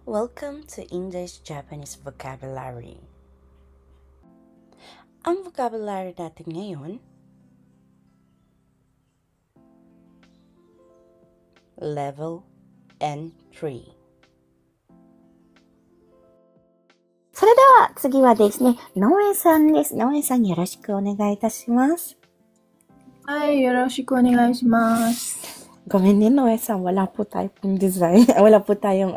Welcome to English-Japanese Vocabulary. Ang vocabulary natin ngayon, Level N3. それでは次はですね、ノエさんです。ノエさんよろしくお願いいたします。はい、よろしくお願いします。ごめんね、Noeさん。wala po tayong design. Wala po tayong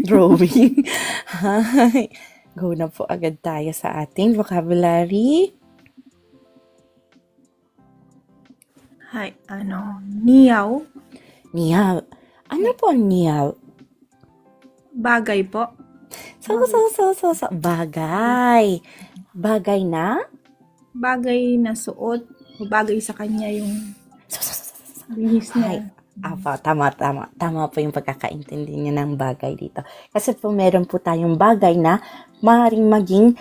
drawing. Hi. Go na po agad tayo sa ating vocabulary. はい、似合う Niyaw. Ano po niyaw? bagay po. So. Bagay. Bagay na? Bagay na suot o bagay sa kanya yung bihis Hi. niya. Tama. Tama po yung pagkakaintindi niya ng bagay dito. Kasi po meron po tayong bagay na maaaring maging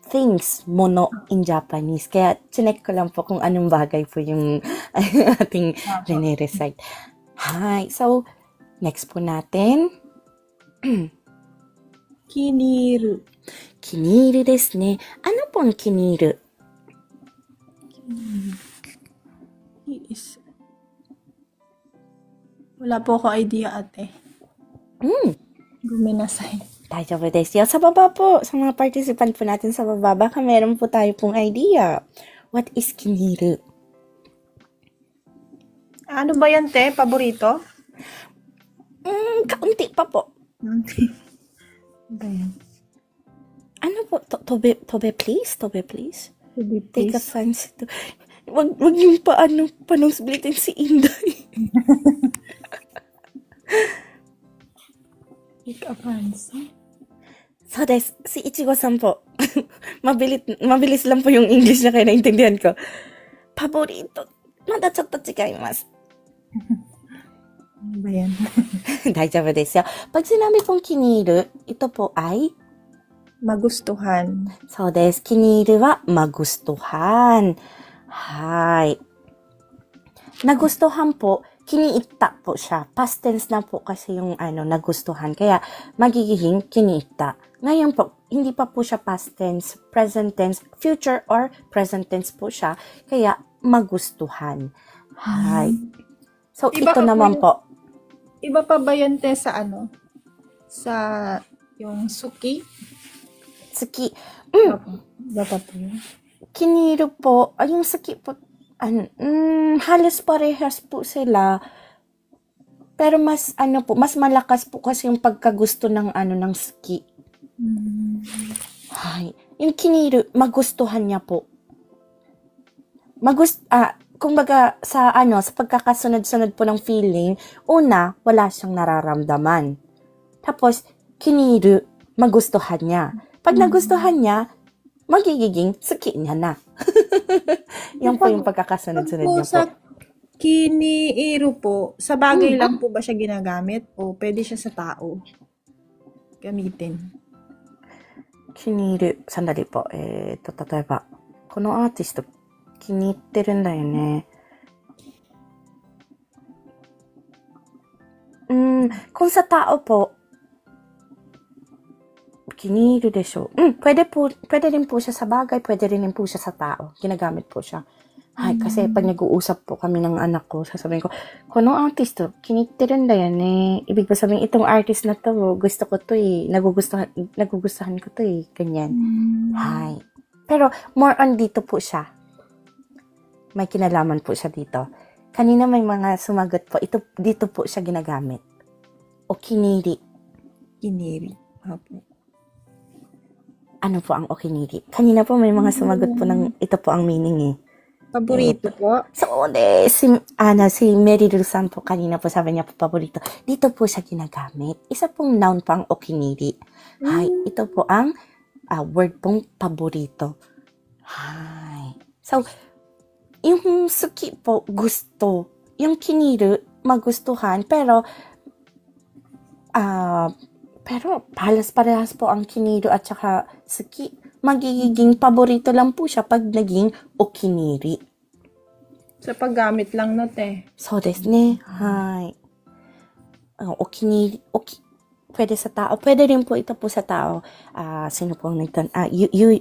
things, mono in Japanese. Kaya chinek ko lang po kung anong bagay po yung ating rene-recite. Hi. So, next po natin. Kiniru. Kiniru desu ne. Ano po ang kiniru? Wala po ako idea, ate. Guminasay. 大丈夫ですよ。Sa baba po, sa mga participant po natin sa baba, baka meron po tayo pong idea. What is kiniru? Ano ba yan, te? Paborito? Kaunti pa po. Ba yan? Ano po? Tobe please? Tobe please? Sige, Take a please. fancy to. Wag yung panong-splitin si Inday. Take a fancy. So, des, si Ichigo-san po. Mabilis lang po yung English na kaya naintindihan ko. Paborito. Mada chotto chigaimasu. Ano ba yan? 大丈夫ですよ。Pag sinabi pong kiniru, ito po ay Magustuhan.そうです。kiniru wa magustuhan. Hi. Nagustuhan po, kiniitta po siya. Past tense na po kasi yung nagustuhan. Kaya magiging kiniitta. Ngayon po, hindi pa po siya past tense, present tense, future or present tense po siya. Kaya magustuhan. Hi. So, Iba ito ka naman po. Iba pa ba yan, te, sa Sa yung suki? Suki. Iba pa po yun. Kiniru po, yung suki po, halos parehas po sila. Pero mas malakas po kasi yung pagkagusto ng suki. Hay. Yung kiniru, magustuhan niya po. Kumbaga sa pagkakasunod-sunod po ng feeling, una, wala siyang nararamdaman. Tapos, kiniru, magustuhan niya. Pag nagustuhan niya, magiging suki niya na. Yan po yung pagkakasunod-sunod niya po. Sa kiniiru po, sa bagay lang po ba siya ginagamit o pwede siya sa tao gamitin? Kiniru, sandali po. 例えば、このアーティスト気に入ってるんだよね。kung sa tao po, kiniru de shou. Pwede rin po siya sa bagay, pwede rin po siya sa tao. Ginagamit po siya. Hay, kasi pag nag-uusap po kami ng anak ko, sasabihin ko, このアーティスト気に入ってるんだよね. Ibig ba sabihin, itong artist na to, gusto ko to eh. Nagugustuhan ko to eh. Ganyan. Hay. Pero, more on dito po siya. May kinalaman po siya dito. Kanina may mga sumagot po. Dito po siya ginagamit. Okiniri. Kiniri. Opo. Ano po ang okiniri? Kanina po may mga sumagot po ng ito po ang meaning eh. Paborito po? So, si Merilu san po kanina po sabi niya po paborito. Dito po siya ginagamit. Isa pong noun po ang okiniri. Hay, ito po ang word pong paborito. Hay. So, yung suki po, gusto. Yung kiniru, magustuhan. Pero halos parehas po ang kiniru at saka suki. Magiging paborito lang po siya pag naging okiniri. Sa paggamit lang na, te. そうですね。はい。お気に入り、pwede sa tao. Pwede rin po ito po sa tao. Sino po ang nagtan?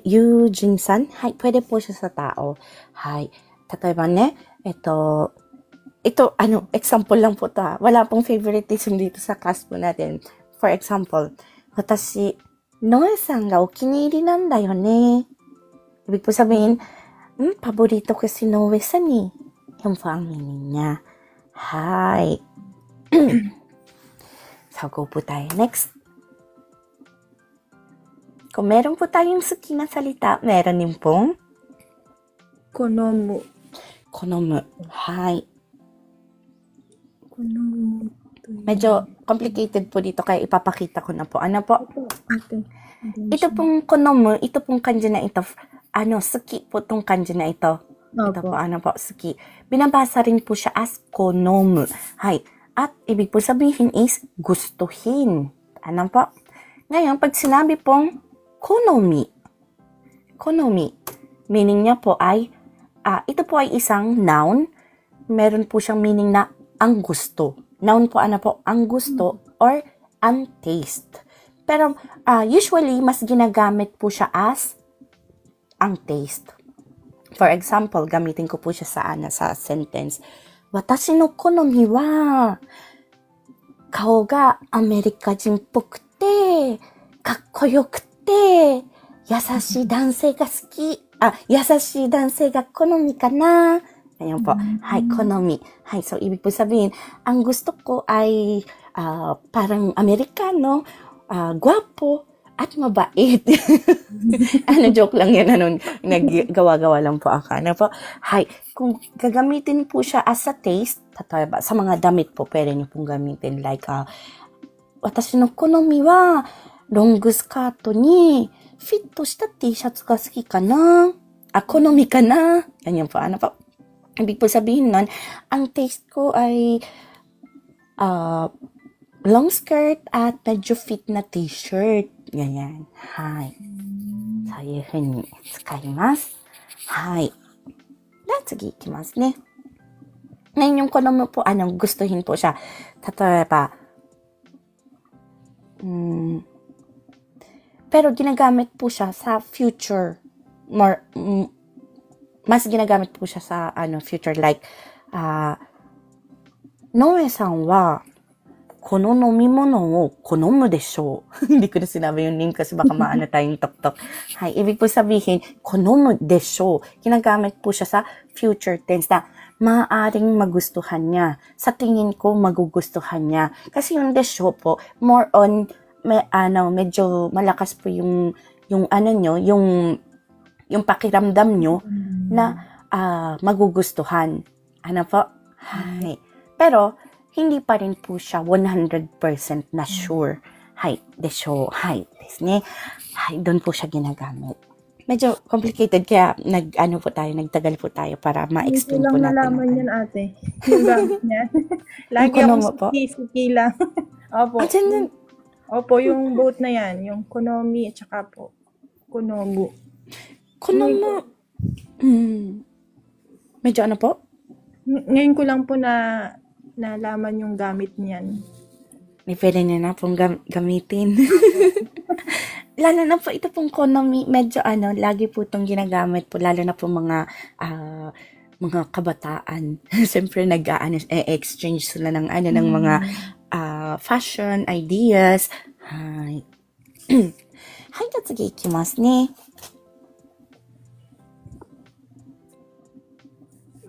Eugene-san? Hai, pwede po siya sa tao. Hai. Tatayba ne, ito, example lang po to. Wala pong favoritism dito sa class po natin. For example, watashi, Noe-san ga okiniiri nan da yo ne. Ibig po sabihin, paborito ko si Noe-san eh. Yung po ang meaning niya. Hai. So, go po tayo next. Kung meron po tayong suki na salita, meron din pong Konomu. konomu. Hai. Konomu. Medyo complicated po dito kaya ipapakita ko na po. Ano po? Ate. Ito pong konomu, ito pong kanji na ito. Suki po tong kanji na ito. Ito po, suki. Binabasa rin po siya as konomu. Hai. At ibig po sabihin is gustuhin. Ano po? Ngayon, pag sinabi pong konomi, meaning niya po ay, ito po ay isang noun. Meron po siyang meaning na ang gusto. Noun po, ang gusto or ang taste. Pero usually, mas ginagamit po siya as ang taste. For example, gamitin ko po siya sa sentence. Watashi no konomi wa, kao ga Amerikajin pokute, kakkoyokute, yasashii dansei ga suki, yasashii dansei ga konomi ka na. Ayan po. Hai, konomi. Hai, so ibig po sabihin, ang gusto ko ay parang Amerikano, gwapo, at mabait. Joke lang yan. Naggawa-gawa lang po ako. Po? Hai, kung gagamitin po siya as a taste, sa mga damit po, pwede niyo pong gamitin. Like, watashi no konomi wa, long skirt ni, fit shita t-shirts ga suki ka na? Konomi ka na? Ganyan po. Po? Ibig po sabihin nun, ang taste ko ay long skirt at medyo fit na t-shirt. Ganyan. Hai. So, いうふうに使います。はい。では次行きますね。Ngayon yung konomu po, gustuhin po siya. 例えば, pero ginagamit po siya sa future. Mas ginagamit po siya sa future. Like, Noe-san wa, この飲み物を好むでしょう. Hindi ko na sinabi yung name kasi baka maano tayong tok-tok. Hay, ibig po sabihin, 好むでしょう. Ginagamit po siya sa future tense na maaaring magustuhan niya. Sa tingin ko, magugustuhan niya. Kasi yung de shou po, more on, medyo malakas po yung pakiramdam nyo na magugustuhan. Ano po? Hay. Pero, hindi pa rin po siya 100% na sure. Hai, desho, hai, desu ne. Hai, doon po siya ginagamit. Medyo complicated kaya nagtagal po tayo para ma-explain po natin. Hindi lang nalaman yan, ate. Yung gamit niya. Lagi ako suki lang. Opo. Opo, yung boat na yan. Yung konomi at saka po konomu. Konomu. Medyo po? Ngayon ko lang po nalaman yung gamit niyan. May pwede niya na pong gamitin. Lalo na po ito pong konomi, medyo lagi po itong ginagamit po, lalo na po mga kabataan. Siyempre exchange sila ng ng mga fashion ideas. Hai. Hai, じゃあ次いきますね。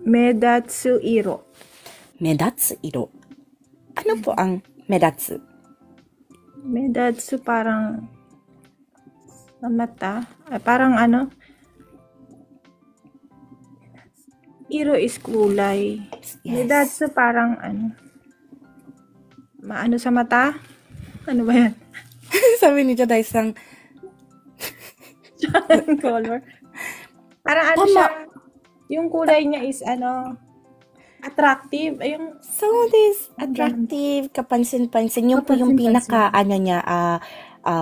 Medatsu iro. Medatsu iro. Ano po ang medatsu? Medatsu parang mata. Parang iro is kulay. Yes. Medatsu parang maano sa mata? Ano ba yan? Sabi ni Joday-san. Color. Parang siya. Yung kulay niya is attractive. So this attractive, kapansin-pansin. Yung po yung pinaka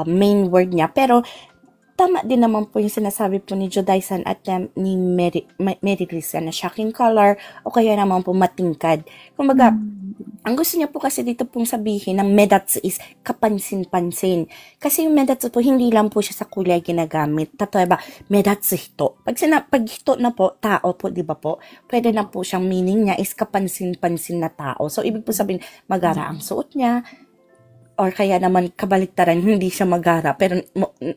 main word niya. Pero tama din naman po yung sinasabi po ni Joday-san at ni Mary-Liz na shocking color o kaya naman po matingkad. Kumbaga, ang gusto niya po kasi dito pong sabihin ng medatsu is kapansin-pansin. Kasi yung medatsu po, hindi lang po siya sa kulay ginagamit. Tatoeba, medatsu hito. Pag hito na po, tao po, di ba po? Pwede na po siyang meaning niya is kapansin-pansin na tao. So, ibig po sabihin, magara ang suot niya, or kaya naman kabaliktaran, hindi siya magara, pero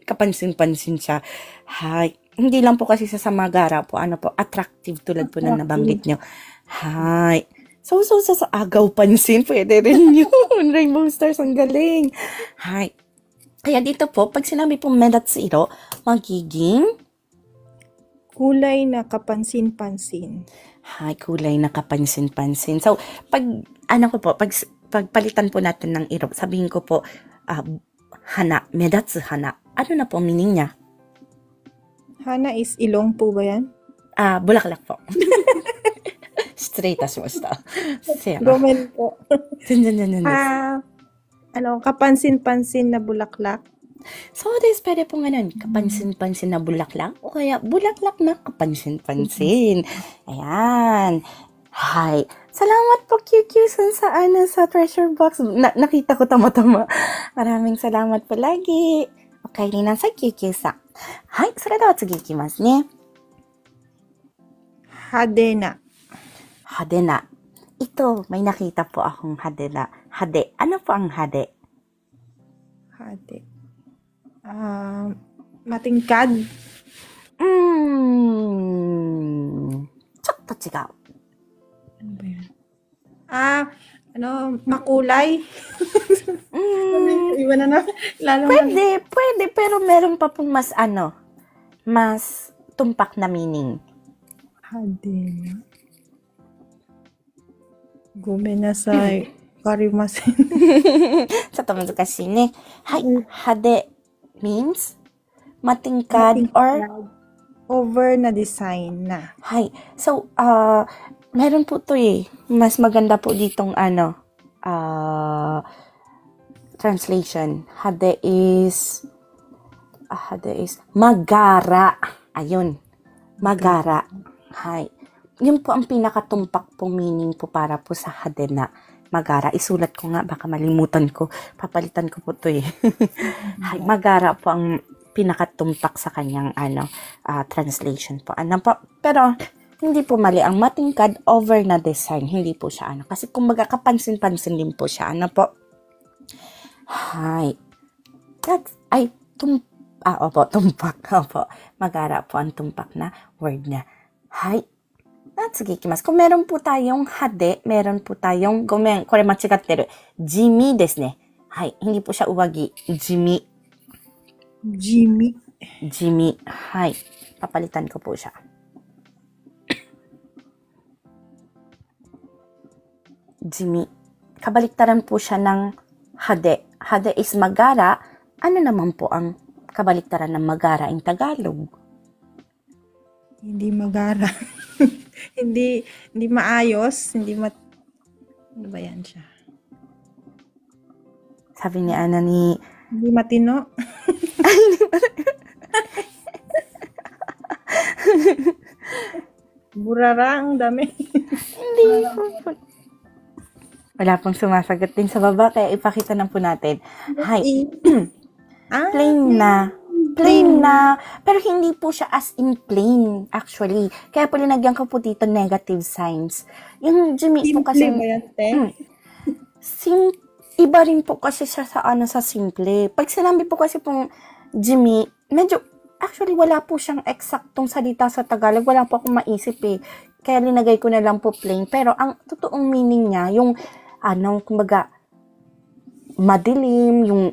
kapansin-pansin siya. Hay. Hindi lang po kasi sa magara po, attractive tulad po na nabanggit nyo. Hay. So, agaw pansin, pwede rin yun. Rainbow Stars, ang galing. Hay. Kaya dito po, pag sinabi po medatsuro, magiging kulay na kapansin-pansin. Hay, kulay na kapansin-pansin. So, pagpalitan po natin ng iro, sabihin ko po, hana, medatsu hana. Ano na po meaning niya? Hana is ilong po ba yan? Bulaklak po. Straight as basta. Gomen po. Kapansin-pansin na bulaklak. So, pwede po ganun, kapansin-pansin na bulaklak o kaya bulaklak na kapansin-pansin. Ayan. Hi. Salamat po, QQ-san, sa treasure box. Nakita ko tama-tama. Maraming salamat po lagi. Okay, rinan sa QQ-san. Hi, それでは次いきますね。Hadena. Hadena. Ito, may nakita po akong hadena. Hade. Ano po ang hade? Hade. Matingkad. ちょっと違う。 Ano ba yan? Makulay. Iba na Pwede, pero meron pa pong mas tumpak na meaning. Hadena. Gomenasai. Karimasen. ちょっと難しいね。はい。hade means matingkad or over na design na. Hi. So, meron po to mas maganda po ditong translation. Hade is magara. Ayun. Magara. Hi. Yun po ang pinakatumpak pong meaning po para po sa hadena. Magara. Isulat ko nga, baka malimutan ko. Papalitan ko po to Hi. Magara po ang pinakatumpak sa kanyang translation po. Pero hindi po mali ang matingkad over na design. Hindi po siya kasi kumbaga kapansin-pansin din po siya. Hi. Tumpak. Opo. Magara po ang tumpak na word niya. Hi. Sige, ikimasu. Kung meron po tayong hade, meron po tayong, kore machigatteru. Jimi desu ne. Hi. Hindi po siya uwagi. Jimi. Hi. Papalitan ko po siya. Jimi. Kabaliktaran po siya ng hade. Hade is magara. Ano naman po ang kabaliktaran ng magara in Tagalog? Hindi magara. hindi maayos. Ano ba yan siya? Sabi ni Ana ni... Hindi matino. Burara, ang dami. Hindi po. Wala pong sumasagot din sa baba, kaya ipakita na po natin. Hi. Plain na. Pero hindi po siya as in plain, actually. Kaya po linagyan ko po dito negative signs. Yung Jimmy po kasi... Iba rin po kasi siya sa simple. Pag sinabi po kasi pong Jimmy, medyo... Actually, wala po siyang eksaktong salita sa Tagalog. Wala po akong maisip Kaya linagay ko na lang po plain. Pero ang totoong meaning niya, yung kumbaga, madilim, yung,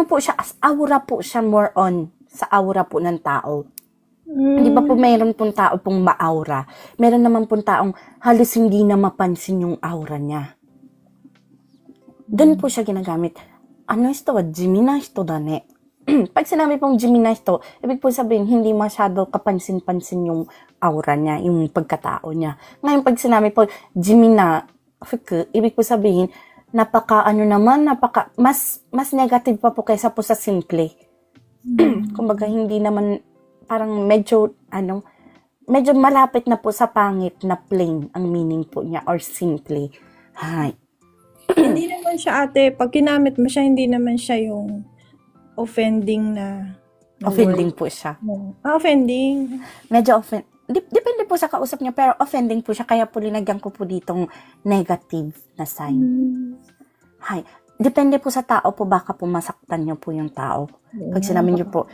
po siya, as aura po siya more on sa aura po ng tao. Di ba po mayroon pong tao pong ma-aura? Meron naman pong taong halos hindi na mapansin yung aura niya. Doon po siya ginagamit. Ito wa jimi na hito da ne. Pag sinabi pong jimi na hito, ibig po sabihin, hindi masyado kapansin-pansin yung aura niya, yung pagkatao niya. Ngayon, pag sinabi po, jimi na fuku, ibig po sabihin, mas negative pa po kaysa po sa simple. Kumbaga, hindi naman, parang medyo malapit na po sa pangit na plain ang meaning po niya or simply. Hay. Hindi naman siya ate, pag kinamit mo siya, hindi naman siya yung offending na Offending po siya. Offending. Medyo depende po sa kausap niya, pero offending po siya, kaya po linagyan ko po ditong negative na sign. Hay. Depende po sa tao po, baka po masaktan niyo po yung tao. Pag sinabi niyo po,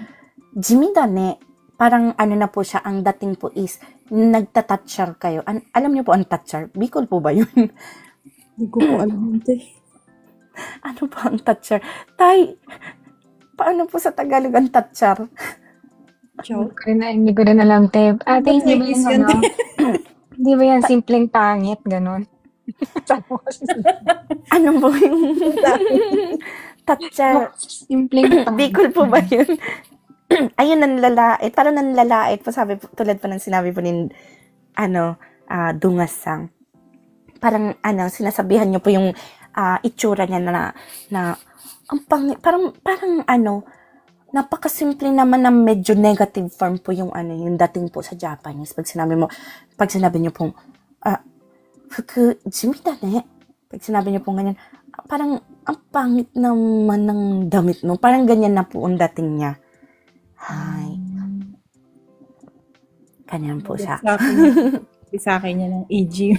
Jimmy Dane, parang na po siya, ang dating po is, nagtatatchar kayo. Alam niyo po ang tatchar? Bicol po ba yun? Hindi ko po alam ito. Ano po ang tatchar? Paano po sa Tagalog ang tatchar? Hindi ko rin alam, te. Ate, hindi ba yan, hindi ba yan simpleng pangit, ganon? Ano po yung tatchar? Simpleng pangit. Bicol po ba yun? Ayun, nanlalait. Parang nanlalait po, tulad po ng sinabi po ni, Dungasang. Parang, sinasabihan niyo po yung itsura niya na ang parang napakasimple naman na medyo negative form po yung yung dating po sa Japanese. Pag sinabi niyo pong, fuku, Jimmy Dane. Pag sinabi niyo pong ganyan, parang, ang pangit naman ng damit mo. Parang ganyan na po ang dating niya. Hay. Ganyan po siya. Sa akin niya ng EG.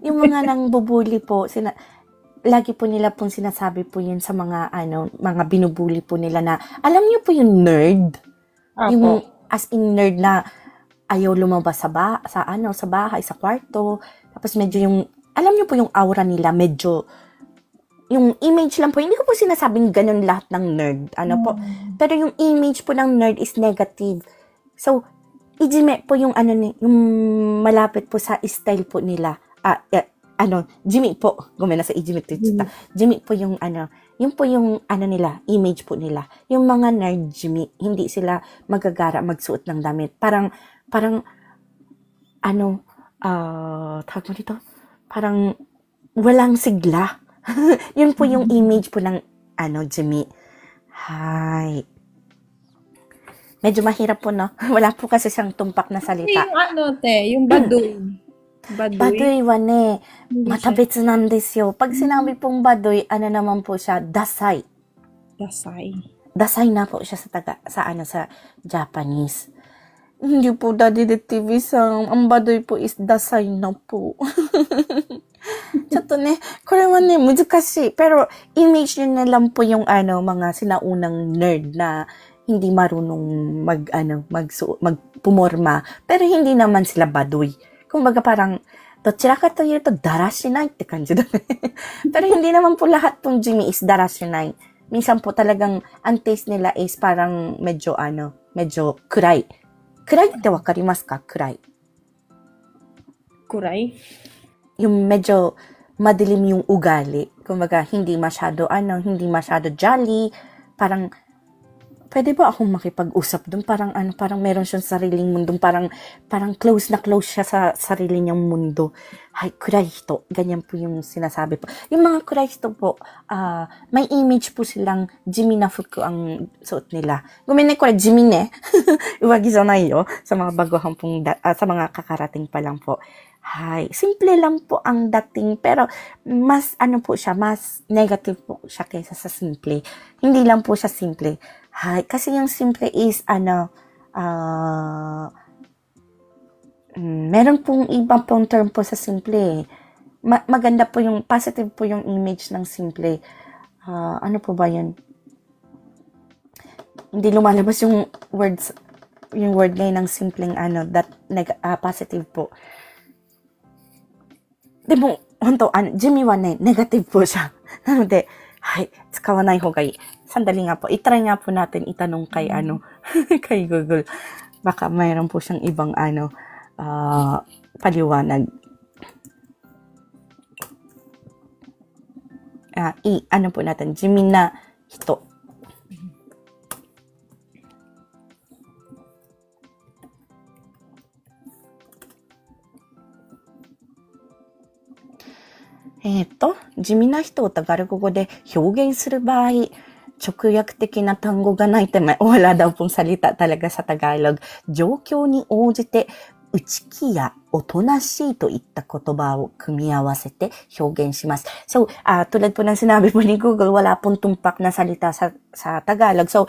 Yung mga nang bubuli po, lagi po nila pong sinasabi po yun sa mga binubuli po nila na, alam niyo po yung nerd? Apo. Yung as in nerd na ayaw lumabas sa bahay, sa kwarto. Tapos medyo alam niyo po yung aura nila, medyo, yung image lang po, hindi ko po sinasabing ganun lahat ng nerd, po. Pero yung image po ng nerd is negative. So, ijime po yung yung malapit po sa style po nila. Jimmy po, gumana sa ijime to. Jimmy po yung yun po yung nila, image po nila. Yung mga nerd Jimmy, hindi sila magagara magsuot ng damit. Parang tawag mo dito? Parang walang sigla. Yun po yung image po ng Jimmy. Hay. Medyo mahirap po, no? Wala po kasi siyang tumpak na salita. Yung baduy. Baduy wane, matabetsu nan desu yo. Pag sinabi pong baduy, naman po siya, dasai. Dasai na po siya sa Japanese. Hindi po, Daddy the TV-san. Ang baduy po is dasai na po. Chato ne, kore wa ne, muzukashi. Pero image nyo na lang po yung mga sinaunang nerd na hindi marunong magpumorma. Pero hindi naman sila baduy. Kumbaga parang, dochira ka to yun to, darashinaiって感じだね. Pero hindi naman po lahat pong Jimmy is darashinai. Minsan po talagang, ang taste nila is parang medyo kurai. Kuraiってわかりますか? Kurai. Kurai? Yung medyo madilim yung ugali. Kumbaga, hindi masyado jolly. Parang, pwede ba akong makipag-usap doon? Parang meron siyang sariling mundong, parang close na close siya sa sarili niyang mundo. Hay, kurai hito. Ganyan po yung sinasabi po. Yung mga kurai hito po, may image po silang Jimmy na fuku ang suot nila. Gumine ko, Jimmy ne. Iwagi zanay yo. Sa mga baguhang pong, sa mga kakarating pa lang po. Hay, simple lang po ang dating, pero mas po siya, mas negative po siya kaysa sa simple. Hindi lang po siya simple. Hay, kasi yung simple is meron pong ibang pong term po sa simple. Maganda po yung positive po yung image ng simple. Ano po ba yun? Hindi lumalabas yung word ngayon ng simpleng positive po. De mo, honto, Jimmy wa ne, negative po siya. Nanode, hay, tsukawanai hou ga ii. Sandali nga po, itry nga po natin itanong kay kay Google. Baka mayroon po siyang ibang paliwanag. Po natin, Jimmy na hito. Jimmy na hito をタガル語語で表現する場合、直訳的な単語がないって、wala daw pong salita talaga sa Tagalog. 状況に応じて、内気やおとなしいといった言葉を組み合わせて表現します。So, tulad po ng sinabi po ni Google, wala pong tumpak na salita sa Tagalog. So,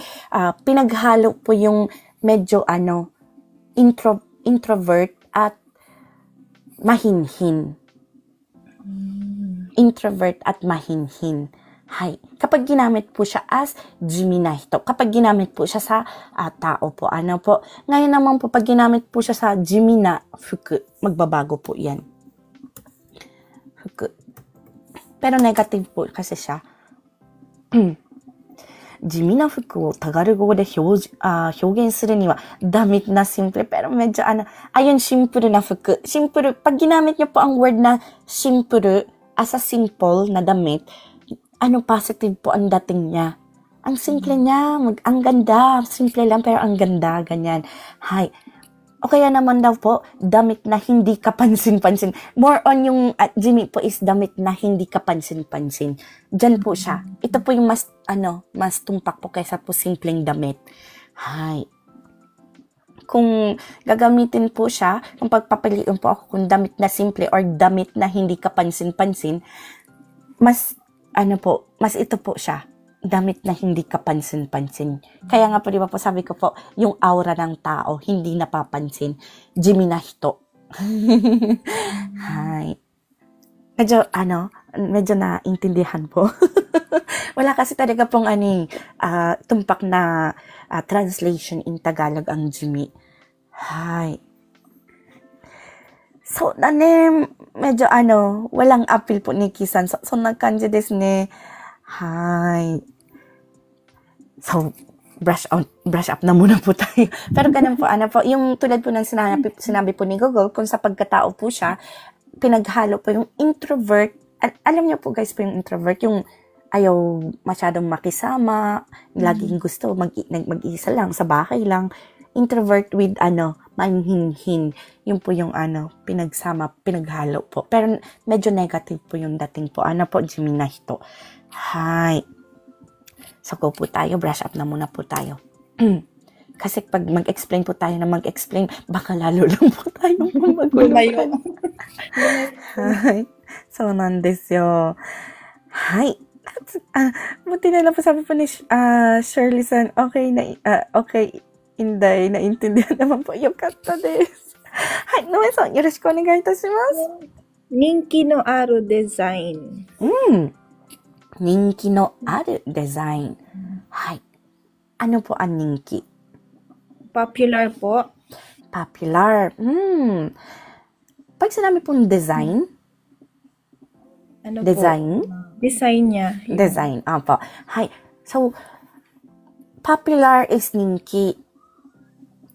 pinaghalo po yung medyo introvert at mahinhin. Introvert at mahinhin. Hay. Kapag ginamit po siya as jimi na hito. Kapag ginamit po siya sa tao po. Ano po. Ngayon naman po, pag ginamit po siya sa jimi na fuku, magbabago po yan. Fuku. Pero negative po kasi siya. 地味な服をタガル語で表現するにはダメなシンプル。Pero medyo ayun, simple na fuku. Simple. Pag ginamit niyo po ang word na simple as a simple na damit, positive po ang dating niya. Ang simple niya, ang ganda. Simple lang pero ang ganda, ganyan. Hay. O kaya naman daw po, damit na hindi kapansin-pansin. More on yung Jimmy po is damit na hindi kapansin-pansin. Diyan po siya. Ito po yung mas tumpak po kaysa po simpleng damit. Hay. Kung gagamitin po siya, kung pagpapiliin po ako kung damit na simple or damit na hindi kapansin-pansin, mas ito po siya. Damit na hindi kapansin-pansin. Kaya nga po, di ba po, sabi ko po, yung aura ng tao, hindi napapansin. Jimi na hito. Hay. Medyo naintindihan po. Wala kasi talaga pong tumpak na translation in Tagalog ang Jimi. Hay. So, medyo walang appeal po ni Kisan. So nagkanji desu ne. Hi. So, brush up na muna po tayo. Pero ganun po, yung tulad po ng sinabi po ni Google, kung sa pagkatao po siya, pinaghalo po yung introvert. Alam niyo po guys po yung introvert, yung ayaw masyadong makisama, laging gusto mag-iisa lang, sa bahay lang. Introvert with manhinhin. Yun po yung pinaghalo po. Pero medyo negative po yung dating po. Jimi na hito. Hi. So, go po tayo. Brush up na muna po tayo. Kasi pag mag-explain po tayo na mag-explain, baka lalo lang po tayo maguluhan. Hi. So, nandesyo. Hi. Buti na lang po sabi po ni Shirley-san, okay, Inday, naintindihan naman po. Yokatta desu. Hi, Noe-san, yoroshiku onegai itashimasu. Ninki no aru design. 人気のあるデザイン。はい。Ano po ang 人気? Popular po. Popular. Pag sinabi pong design, design? Design niya. Design. Apo. Hi. So, popular is 人気.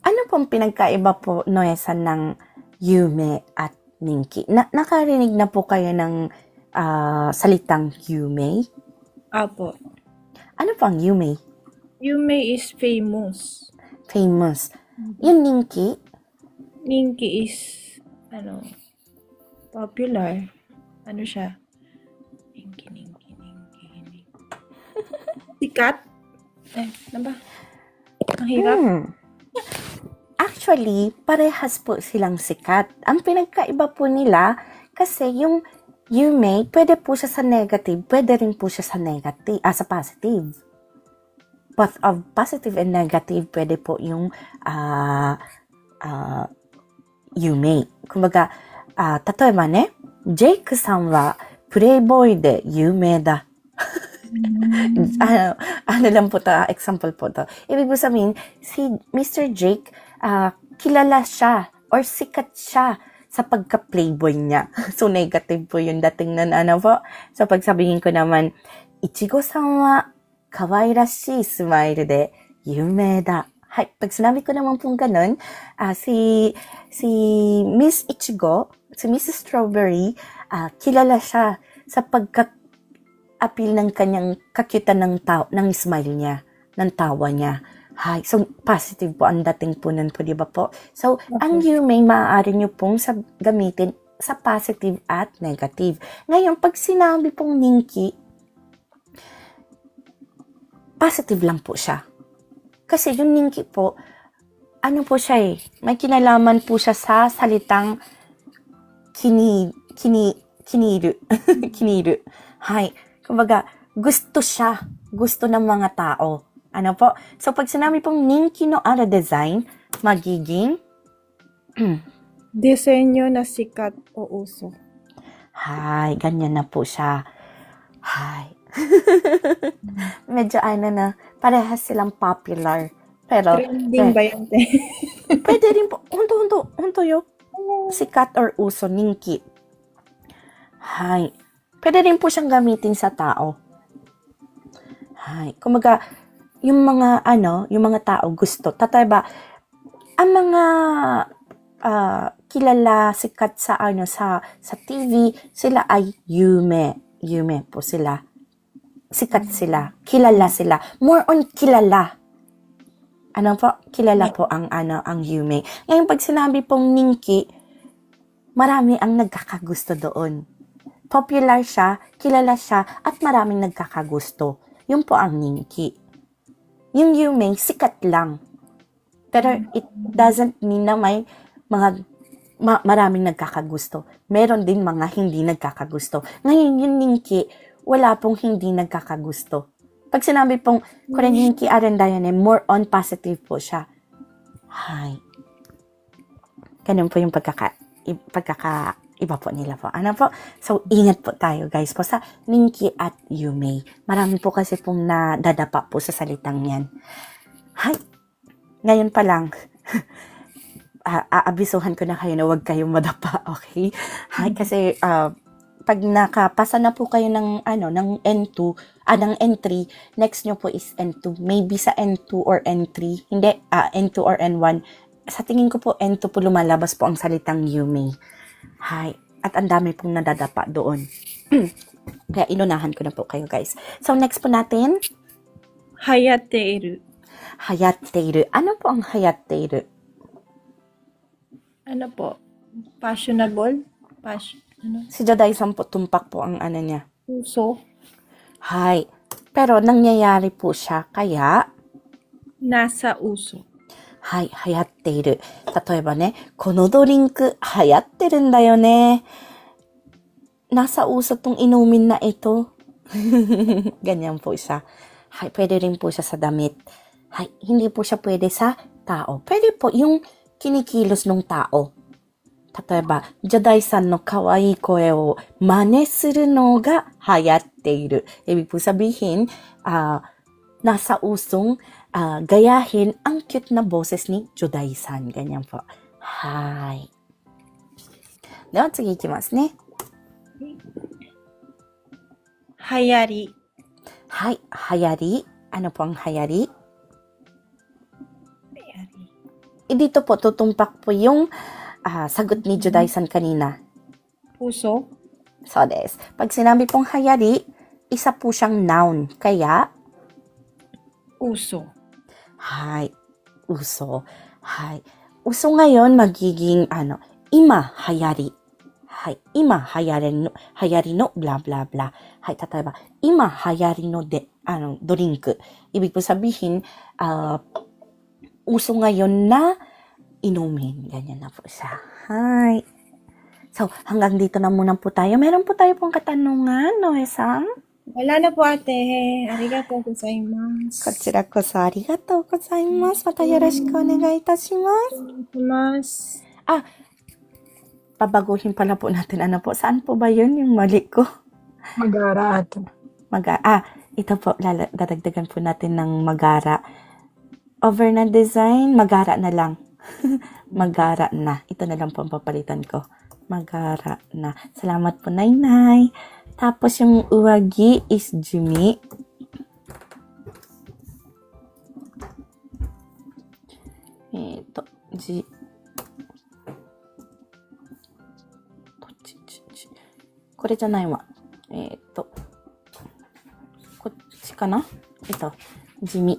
Ano pong pinagkaiba po, Noe-san, ng yume at 人気? Nakarinig na po kayo ng salitang yume? Apo. Ano pang yume? Yume is famous. Famous. Yung 人気? 人気 is, popular. Ano siya? 人気. Sikat? Ano ba? Ang hirap. Actually, parehas po silang sikat. Ang pinagkaiba po nila, kasi yung yume, pwede po siya sa negative, pwede rin po siya sa negative, sa positive. Both of positive and negative, pwede po yung yume. Kumbaga, tatoeba ne, Jake-san wa playboy de yume da. Lang po to, example po to. Ibig po sabihin, si Mr. Jake, kilala siya or sikat siya sa pagka-playboy niya. So, negative po yung dating na po. So, pag sabihin ko naman, Ichigo-san wa kawairashii smile de yume da. Hay, pag sinabi ko naman pong ganun, si Miss Ichigo, si Miss Strawberry, kilala siya sa pagka-appeal ng kanyang kakyutan ng smile niya, ng tawa niya. Hi. So, positive po ang dating po nun po, di ba po? So, ang yume, maaari nyo pong gamitin sa positive at negative. Ngayon, pag sinabi pong ninki, positive lang po siya. Kasi yung Ninki po, ano po siya may kinalaman po siya sa salitang kiniru. Kiniru. Hay. Kumbaga, gusto siya. Gusto ng mga tao. Ano po? So, pag sinabi pong Ninki no Aru design, magiging Disenyo na sikat o uso. Hay, ganyan na po siya. Hay. Medyo na, parehas silang popular. Pero, Trending ba yan, te? pwede rin po, hunto yo. Sikat or uso, Ninki. Hay. Pwede rin po siyang gamitin sa tao. Hay. Kumaga, yung mga tao gusto. Tatay ba, ang mga kilala, sikat sa TV, sila ay yume. Yume po sila. Sikat sila. Kilala sila. More on kilala. Ano po? Kilala po ang yume. Ngayon, pag sinabi pong Ninki, marami ang nagkakagusto doon. Popular siya, kilala siya, at maraming nagkakagusto. Yun po ang Ninki. Yung yume, sikat lang. Pero it doesn't mean na may maraming nagkakagusto. Meron din mga hindi nagkakagusto. Ngayon, yung Ninki, wala pong hindi nagkakagusto. Pag sinabi pong Korean Ninki Arendayan, more on positive po siya. Hay. Ganun po yung pagkakaiba po nila po. Ano po? So, ingat po tayo guys po sa Ninki at Yume. Marami po kasi pong nadadapa po sa salitang yan. Hay. Ngayon pa lang, aabisuhan ko na kayo na huwag kayong madapa, okay? Kasi pag nakapasa na po kayo ng N2, ng N3, next nyo po is N2. Maybe sa N2 or N3, hindi, N2 or N1. Sa tingin ko po, N2 po lumalabas po ang salitang yume. Hay. At ang dami pong nadadapa doon. Kaya inunahan ko na po kayo, guys. So, next po natin, Hayateiru. Hayateiru. Ano po ang hayateiru? Ano po? Fashionable? Si Joday-san po, tumpak po ang niya. Uso? Hay. Pero nangyayari po siya, kaya Nasa uso. Hay, hayateiru. Tatoeba ne, kono drink, hayatteru da yo ne. Nasa uso tong inumin na ito. Ganyan po siya. Hay, pwede rin po siya sa damit. Hay, hindi po siya pwede sa tao. Pwede po yung kinikilos ng tao. Tatoeba, Joday-san no kawaii koe o mane suru no ga hayatteiru. Ibig po sabihin, nasa usong gayahin ang cute na boses ni Joday-san. Ganyan po. Hay. Dewa, tsugi ikimasu ne. Hayari. Hay, hayari. Ano po ang hayari? Hayari. Dito po, tutumpak po yung sagot ni Joday-san kanina. Uso? So, des. Pag sinabi pong hayari, isa po siyang noun. Kaya, Uso. hay, uso. Hay. Uso ngayon magiging, ima hayari. Hay, ima hayari no, blah, blah, blah. Hay, tatayba, ima hayari no drink. Ibig po sabihin, uso ngayon na inumin. Ganyan na po siya. Hay. So, hanggang dito na muna po tayo. Meron po tayo pong katanungan, Noe-san? Wala na po, ate. Arigatou gozaimasu. こちらこそありがとうございます。またよろしくお願いいたします。Babaguhin pala po natin. Ano po? Saan po ba yun yung mali ko? Magara ito. Ito po. Dadagdagan po natin ng magara. Over na design, magara na lang. Magara na. Ito na lang po ang papalitan ko. Magara na. Salamat po, Nay-Nay. Tapos yung uwagi is Jimmy. Ito. Kore janai wa. Kochi kana? Ito. Jimmy.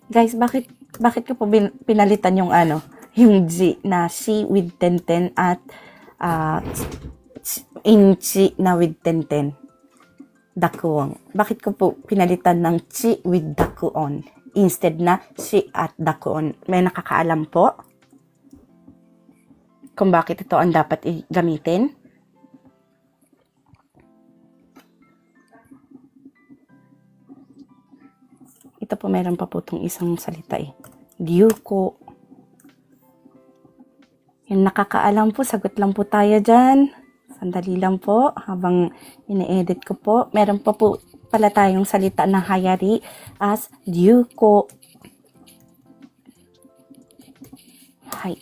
Guys, bakit ko po pinalitan yung yung G na she with 10-10 at inchi na with 10-10. dakuon. Bakit ko po pinalitan ng chi with dakuon instead na shi at dakuon? May nakakaalam po kung bakit ito ang dapat gamitin? Ito po, meron pa po itong isang salita Ryuko. Yung nakakaalam po, sagot lang po tayo dyan. Sandali lang po, habang ine-edit ko po. Meron pa po pala tayong salita na hayari as Ryuko. Hay.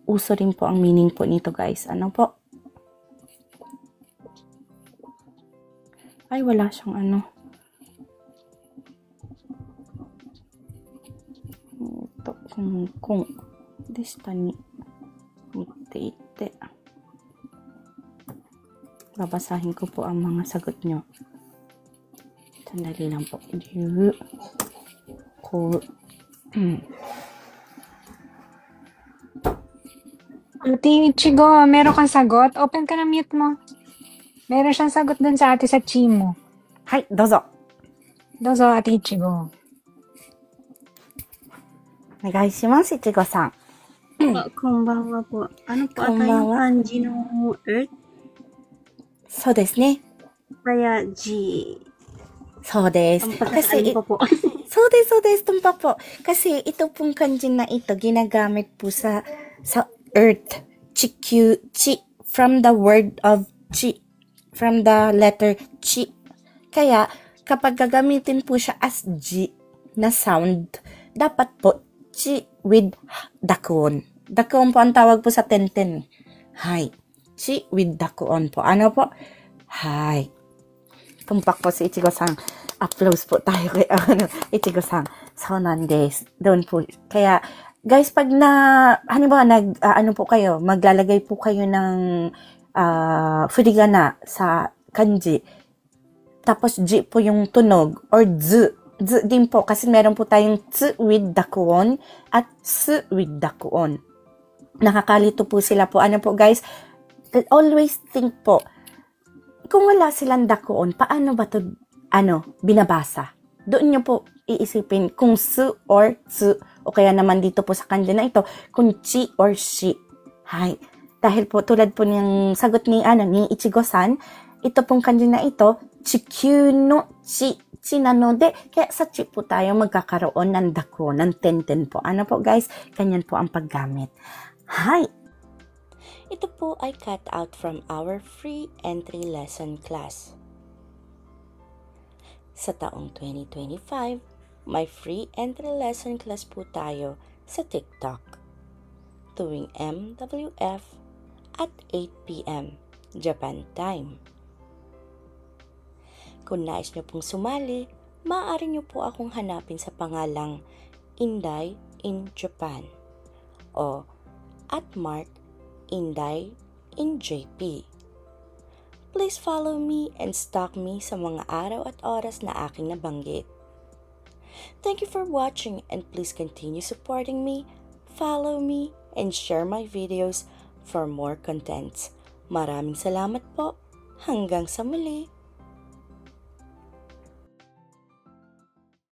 Uso rin po ang meaning po nito, guys. Ano po? Ay, wala siyang ano. Ito, kung desta ni ite. Babasahin ko po ang mga sagot nyo. Sandali lang po. Ate Ichigo, meron kang sagot? Open ka na mute mo. Meron siyang sagot dun sa ate sa chi mo. Hay, dozo. Dozo, Ate Ichigo. Onegaishimasu, Ichigo-san. こんばんはpo. Ano po ata こんばんは。 yung kanji ng Earth? そうですね。 Kaya G. そうです。 Ang pagkakain ko po.そうです, tumpa po. Kasi ito pong kanji na ito, ginagamit po sa earth, chikyu, chi, from the word of chi, from the letter chi. Kaya, kapag gagamitin po siya as G na sound, dapat po, chi with dakuon. Dakuon po ang tawag po sa tenten. Hay. Chi with dakuon po. Ano po? Hay. Tumpak po si Ichigo-san. Applause po tayo kay Ichigo-san. So, nandes. Doon po. Kaya, guys, pag halimbawa, ano po kayo, maglalagay po kayo ng furigana sa kanji. Tapos, G po yung tunog. Or Z. Z din po. Kasi meron po tayong tsu with dakuon at su with dakuon. Nakakalito po sila po. Ano po, guys? Always think po, kung wala silang dakuon, paano ba ito, binabasa? Doon nyo po iisipin kung su or tsu, o kaya naman dito po sa kanji na ito, kung chi or shi. Hay. Dahil po, tulad po ng sagot ni Ichigo-san, ito pong kanji na ito, chikyu no chi, chi na no de, kaya sa chi po tayo magkakaroon ng dakuon, ng tenten po. Ano po, guys? Ganyan po ang paggamit. Hay. Ito po ay cut out from our free entry lesson class. Sa taong 2025, may free entry lesson class po tayo sa TikTok tuwing MWF at 8 p.m. Japan time. Kung nais nyo pong sumali, maaari nyo po akong hanapin sa pangalang Inday in Japan o @Inday in JP. Please follow me and stalk me sa mga araw at oras na aking nabanggit. Thank you for watching and please continue supporting me, follow me, and share my videos for more contents. Maraming salamat po. Hanggang sa muli.